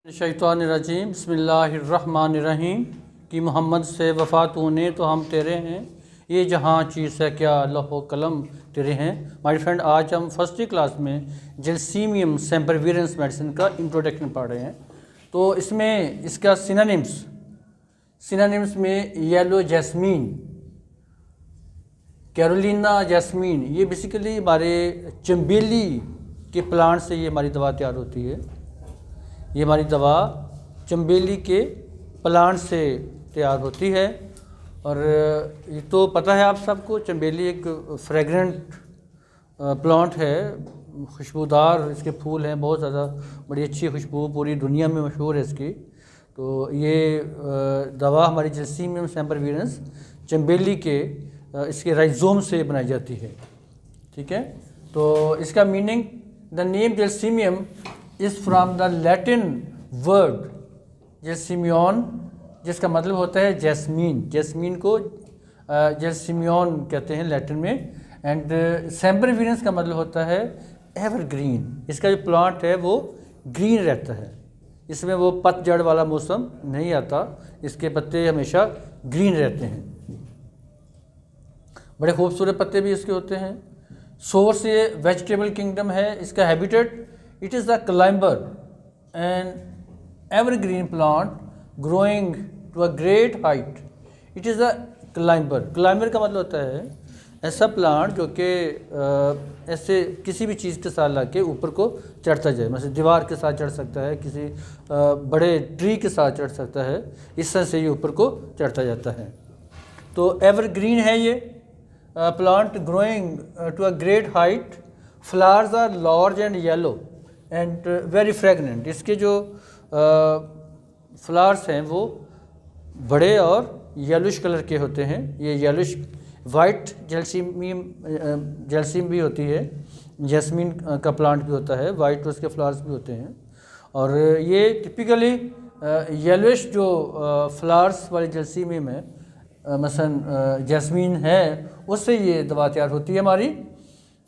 शैतानिर्रजीम बिस्मिल्लाहिर्रहमानिर्रहीम कि मोहम्मद से वफ़ा तूने तो हम तेरे हैं, ये जहाँ चीज़ है क्या लौह कलम तेरे हैं। माय फ्रेंड, आज हम फर्स्ट क्लास में जलसीमियम सेम्परवीरेंस मेडिसिन का इंट्रोडक्शन पढ़ रहे हैं। तो इसमें इसका सिनोनिम्स में येलो जैस्मीन, कैरोलिना जैस्मीन, ये बेसिकली हमारे चंबेली के प्लांट से ये हमारी दवा तैयार होती है। ये हमारी दवा चंबेली के प्लांट से तैयार होती है। और ये तो पता है आप सबको, चंबेली एक फ्रेगरेंट प्लांट है, खुशबूदार इसके फूल हैं, बहुत ज़्यादा बड़ी अच्छी खुशबू पूरी दुनिया में मशहूर है इसकी। तो ये दवा हमारी जलसीमियम सेम्परवीरेंस चंबेली के इसके राइजोम से बनाई जाती है। ठीक है, तो इसका meaning, the name gelsemium is from the Latin word jasmine, जिसका मतलब होता है जैस्मीन। जैस्मीन को जैस्मियन कहते हैं लैटिन में। एंड सेम्परवीरेंस का मतलब होता है एवरग्रीन। इसका जो प्लांट है वो ग्रीन रहता है, इसमें वो पतझड़ वाला मौसम नहीं आता, इसके पत्ते हमेशा ग्रीन रहते हैं। बड़े खूबसूरत पत्ते भी इसके होते हैं। सोर्स ये वेजिटेबल किंगडम है। इसका habitat, it is a climber, an evergreen plant growing to a great height. It is a climber. Climber का मतलब होता है ऐसा प्लांट जो कि ऐसे किसी भी चीज़ के साथ लाके ऊपर को चढ़ता जाए। मतलब दीवार के साथ चढ़ सकता है, किसी बड़े ट्री के साथ चढ़ सकता है, इस तरह से ये ऊपर को चढ़ता जाता है। तो एवरग्रीन है ये plant, growing to a great height. Flowers are large and yellow and very fragrant. इसके जो फ्लावर्स हैं वो बड़े और येलोश कलर के होते हैं। ये येलोश वाइट जलसीम भी होती है, जैस्मीन का प्लांट भी होता है, वाइट उसके फ्लावर्स भी होते हैं। और ये टिपिकली येलोश जो फ्लावर्स वाली जलसीमियम है, मसलन जैस्मीन है, उससे ये दवा तैयार होती है हमारी।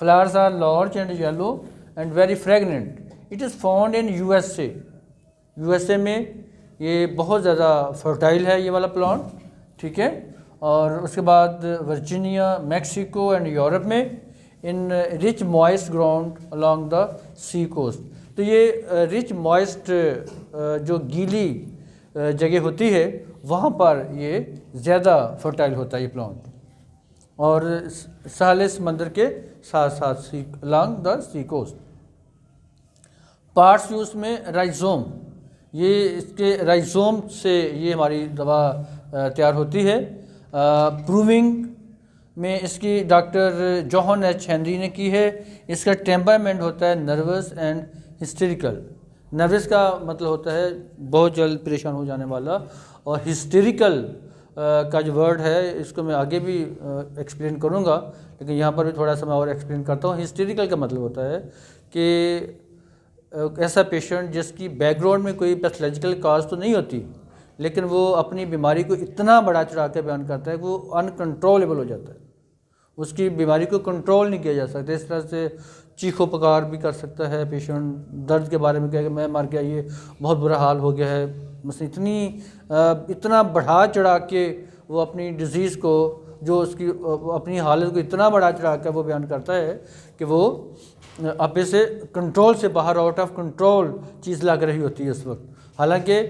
Flowers are large and yellow and very fragrant. It is found in USA में ये बहुत ज़्यादा फर्टाइल है ये वाला प्लांट। ठीक है, और उसके बाद वर्जीनिया, मैक्सिको एंड यूरोप में in rich moist ground along the sea coast. तो ये रिच मॉइस्ट जो गीली जगह होती है वहाँ पर ये ज़्यादा फर्टाइल होता है ये प्लांट। और साले समंदर के साथ साथ along the sea coast. Parts use में राइजोम, ये इसके राइजोम से ये हमारी दवा तैयार होती है। प्रूविंग में इसकी डॉक्टर जॉन एच हेनरी ने की है। इसका टेम्परामेंट होता है नर्वस एंड हिस्टेरिकल। नर्वस का मतलब होता है बहुत जल्द परेशान हो जाने वाला, और हिस्टेरिकल का जो वर्ड है इसको मैं आगे भी एक्सप्लेन करूँगा, लेकिन यहाँ पर भी थोड़ा सा मैं और एक्सप्लेन करता हूँ। हिस्टेरिकल का मतलब होता है कि ऐसा पेशेंट जिसकी बैकग्राउंड में कोई पैथोलॉजिकल काज तो नहीं होती, लेकिन वो अपनी बीमारी को इतना बड़ा चढ़ा के बयान करता है कि वो अनकंट्रोलेबल हो जाता है, उसकी बीमारी को कंट्रोल नहीं किया जा सकता। इस तरह से चीखो पुकार भी कर सकता है पेशेंट, दर्द के बारे में कहे कि मैं मर गया, ये बहुत बुरा हाल हो गया है। मतलब इतना बढ़ा चढ़ा के वो अपनी डिज़ीज़ को, जो उसकी अपनी हालत को इतना बढ़ा चढ़ा कर वो बयान करता है कि वो आप से कंट्रोल से बाहर, आउट ऑफ कंट्रोल चीज़ लग रही होती है उस वक्त। हालांकि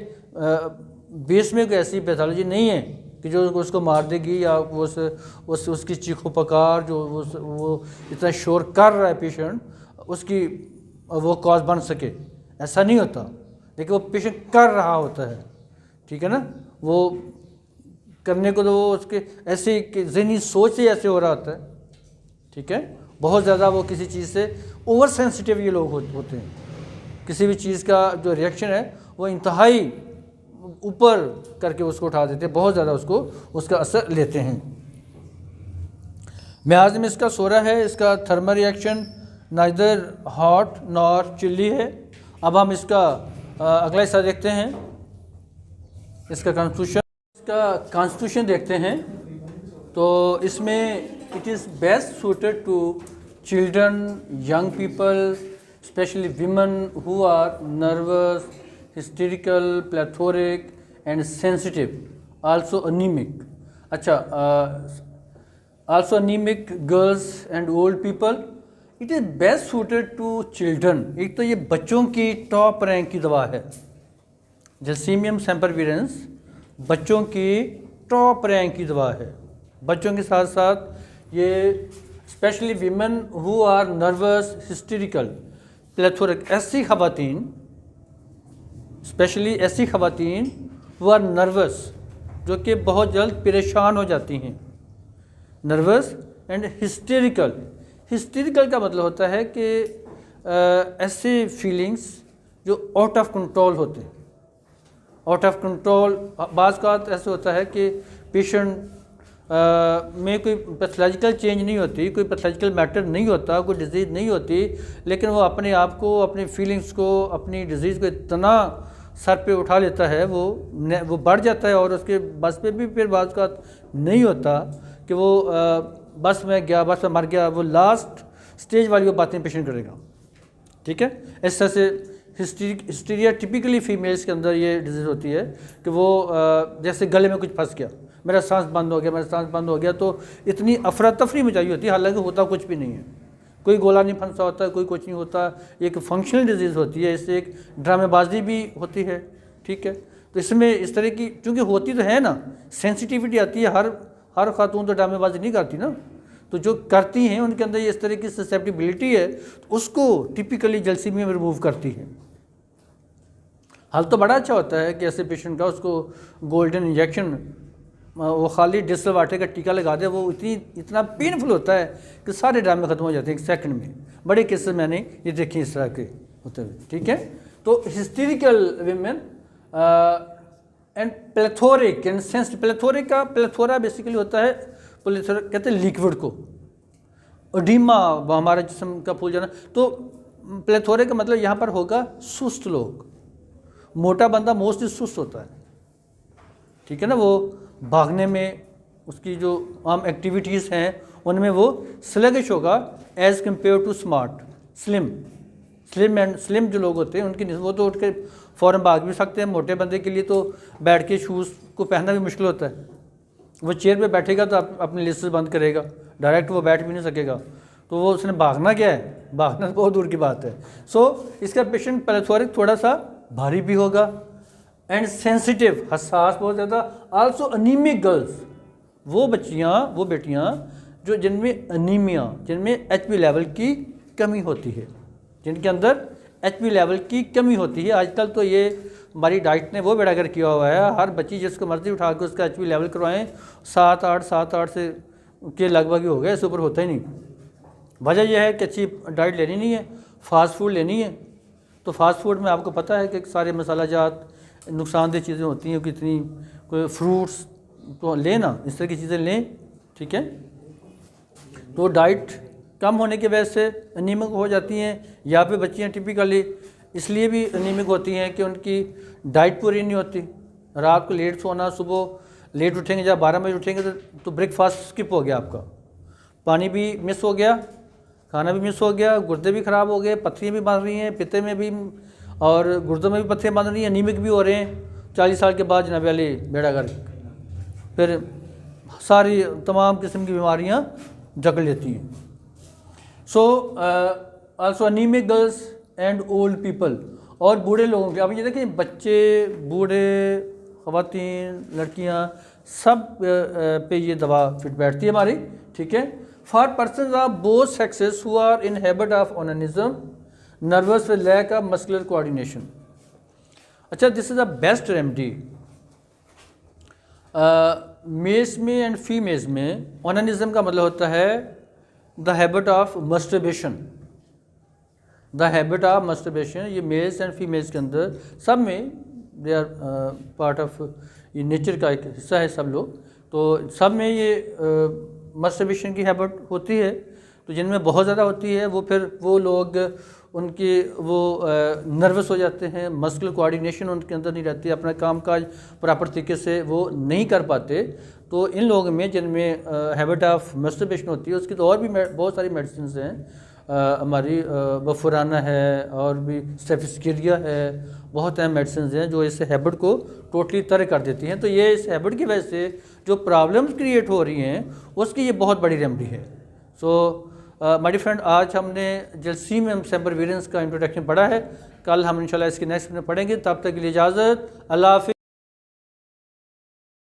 बेस में कोई ऐसी पैथोलॉजी नहीं है कि जो उसको मार देगी, या उसकी चीखो पकार जो वो इतना शोर कर रहा है पेशेंट, उसकी वो कॉज बन सके, ऐसा नहीं होता। लेकिन वो पेशेंट कर रहा होता है, ठीक है ना, वो करने को तो वो उसके ऐसे ज़हनी सोच से ऐसे हो रहा होता है। ठीक है, बहुत ज़्यादा वो किसी चीज़ से ओवर सेंसिटिव ये लोग होते हैं। किसी भी चीज़ का जो रिएक्शन है वो इंतहाई ऊपर करके उसको उठा देते हैं, बहुत ज़्यादा उसका असर लेते हैं। मियाज में इसका सोरा है। इसका thermal reaction neither hot nor chilli है। अब हम इसका अगला हिस्सा देखते हैं, इसका कॉन्स्टिट्यूशन देखते हैं। तो इसमें it is best suited to children, young people, especially women who are nervous, hysterical, plethoric and sensitive, also anaemic. अच्छा, also anaemic girls and old people. It is best suited to children. एक तो ये बच्चों की top rank की दवा है, जैसीमियम सेम्परविरेंस बच्चों की टॉप रैंक की दवा है। बच्चों के साथ साथ ये especially women who are nervous, hysterical, plethoric, ऐसी खवातीन, स्पेशली ऐसी खवातीन हु आर नर्वस, जो कि बहुत जल्द परेशान हो जाती हैं, नर्वस एंड हिस्टेरिकल। हिस्टेरिकल का मतलब होता है कि ऐसे फीलिंग्स जो आउट ऑफ कंट्रोल होते हैं, आउट ऑफ कंट्रोल। बाज़ का ऐसे होता है कि पेशेंट में कोई पैथोलॉजिकल चेंज नहीं होती, कोई पैथोलॉजिकल मैटर नहीं होता, कोई डिजीज़ नहीं होती, लेकिन वो अपने आप को, अपनी फीलिंग्स को, अपनी डिजीज़ को इतना सर पे उठा लेता है, वो बढ़ जाता है और उसके बस पे भी फिर बाज़ का नहीं होता कि वो बस में गया, बस में मर गया। वो लास्ट स्टेज वाली वो बातें पेशेंट करेगा। ठीक है, इस तरह से हिस्टीरिया टिपिकली फीमेल्स के अंदर ये डिजीज़ होती है कि वो जैसे गले में कुछ फंस गया, मेरा सांस बंद हो गया, मेरा सांस बंद हो गया, तो इतनी अफरा तफरी मचाई होती है, हालांकि होता कुछ भी नहीं है, कोई गोला नहीं फंसा होता, कोई कुछ नहीं होता। एक फंक्शनल डिजीज़ होती है, इससे एक ड्रामेबाजी भी होती है। ठीक है, तो इसमें इस तरह की चूँकि होती तो है ना, सेंसिटिविटी आती है, हर खातून तो ड्रामेबाजी नहीं करती ना, तो जो करती हैं उनके अंदर ये इस तरह की ससेप्टिबिलिटी है, तो उसको टिपिकली जलसीमिया में रिमूव करती है। हाल तो बड़ा अच्छा होता है कि ऐसे पेशेंट का उसको गोल्डन इंजेक्शन, वो खाली डिस्टल वाटर का टीका लगा दे, वो इतना पेनफुल होता है कि सारे ड्रामे ख़त्म हो जाते हैं एक सेकंड में। बड़े केसेस मैंने ये देखे इस तरह के होते हुए। ठीक है, तो hysterical women and plethoric and sense. Plethora basically होता है, प्लेथोरा कहते हैं लिक्विड को, ओडीमा हमारे जिस्म का फूल जाना। तो प्लेथोरिक का मतलब यहाँ पर होगा सुस्त लोग। मोटा बंदा मोस्टली सुस्त होता है, ठीक है ना, वो भागने में, उसकी जो आम एक्टिविटीज़ हैं उनमें वो स्लगिश होगा as compared to smart, slim जो लोग होते हैं उनकी वो तो उठ के फ़ौरन भाग भी सकते हैं। मोटे बंदे के लिए तो बैठ के शूज़ को पहनना भी मुश्किल होता है, वो चेयर पे बैठेगा तो अपनी लिस्ट बंद करेगा, डायरेक्ट वो बैठ भी नहीं सकेगा, तो वो उसने भागना क्या है, भागना तो बहुत दूर की बात है। इसका पेशेंट प्लेथोरिक थोड़ा सा भारी भी होगा एंड सेंसिटिव, हसास बहुत ज़्यादा। आल्सो अनीमिक गर्ल्स, वो बेटियाँ जो जिनमें अनीमिया, जिनमें HP लेवल की कमी होती है, जिनके अंदर HP लेवल की कमी होती है। आजकल तो ये हमारी डाइट ने वो बेड़ा कर किया हुआ है, हर बच्ची जिसको मर्जी उठा के उसका HP लेवल करवाएं, 7-8 से के लगभग ही हो गया, इससे ऊपर होता ही नहीं। वजह यह है कि अच्छी डाइट लेनी नहीं है, फास्ट फूड लेनी है। तो फास्ट फूड में आपको पता है कि सारे मसाला जात नुकसानदेह चीज़ें होती हैं, कितनी, कोई फ्रूट्स तो लेना, इस तरह की चीज़ें लें। ठीक है, तो डाइट कम होने की वजह से अनीमिक हो जाती हैं। या फिर बच्चियाँ टिपिकली इसलिए भी अनीमिक होती हैं कि उनकी डाइट पूरी नहीं होती, रात को लेट सोना, सुबह लेट उठेंगे, जब 12 बजे उठेंगे तो ब्रेकफास्ट स्किप हो गया आपका, पानी भी मिस हो गया, खाना भी मिस हो गया, गुर्दे भी ख़राब हो गए, पत्थरियाँ भी बन रही हैं, पित्ते में भी और गुर्दों में भी पत्थरियाँ बन रही हैं, अनीमिक भी हो रहे हैं। 40 साल के बाद जनाब वाली बेड़ा गर्क, फिर सारी तमाम किस्म की बीमारियाँ जकड़ लेती हैं। Also anaemic girls and old people, और बूढ़े लोगों के। अब ये देखें, बच्चे, बूढ़े, ख़वातीन, लड़कियाँ, सब पे ये दवा फिट बैठती है हमारी। ठीक है, for person of both sexes who are in habit of onanism, nervous with lack of muscular coordination. अच्छा, this is the best remedy males में एंड फीमेल्स में। ओनानिज्म का मतलब होता है the habit of masturbation, the habit of masturbation. ये males and females के अंदर सब में दे आर पार्ट ऑफ, ये नेचर का एक हिस्सा है सब लोग, तो सब में ये मस्टरबेशन की हैबिट होती है। तो जिनमें बहुत ज़्यादा होती है वो लोग उनकी नर्वस हो जाते हैं, मस्कुलर कोऑर्डिनेशन उनके अंदर नहीं रहती, अपना काम काज प्रॉपर तरीके से वो नहीं कर पाते। तो इन लोगों में जिनमें हैबिट ऑफ मस्टरबेशन होती है, उसकी तो और भी बहुत सारी मेडिसिन हैं हमारी बफुराना है और भी स्टेफिस्कीरिया है, बहुत अहम मेडिसिन हैं जो इस हैबिट को टोटली तर्क कर देती हैं। तो ये इस हैबिट की वजह से जो प्रॉब्लम्स क्रिएट हो रही हैं उसकी ये बहुत बड़ी रेमेडी है। सो माय फ्रेंड, आज हमने जलसी में हम सेम्परवीरेंस का इंट्रोडक्शन पढ़ा है। कल हम इंशाल्लाह इसके नेक्स्ट में पढ़ेंगे। तब तक के लिए इजाज़त, अल्लाह हाफ़िज़।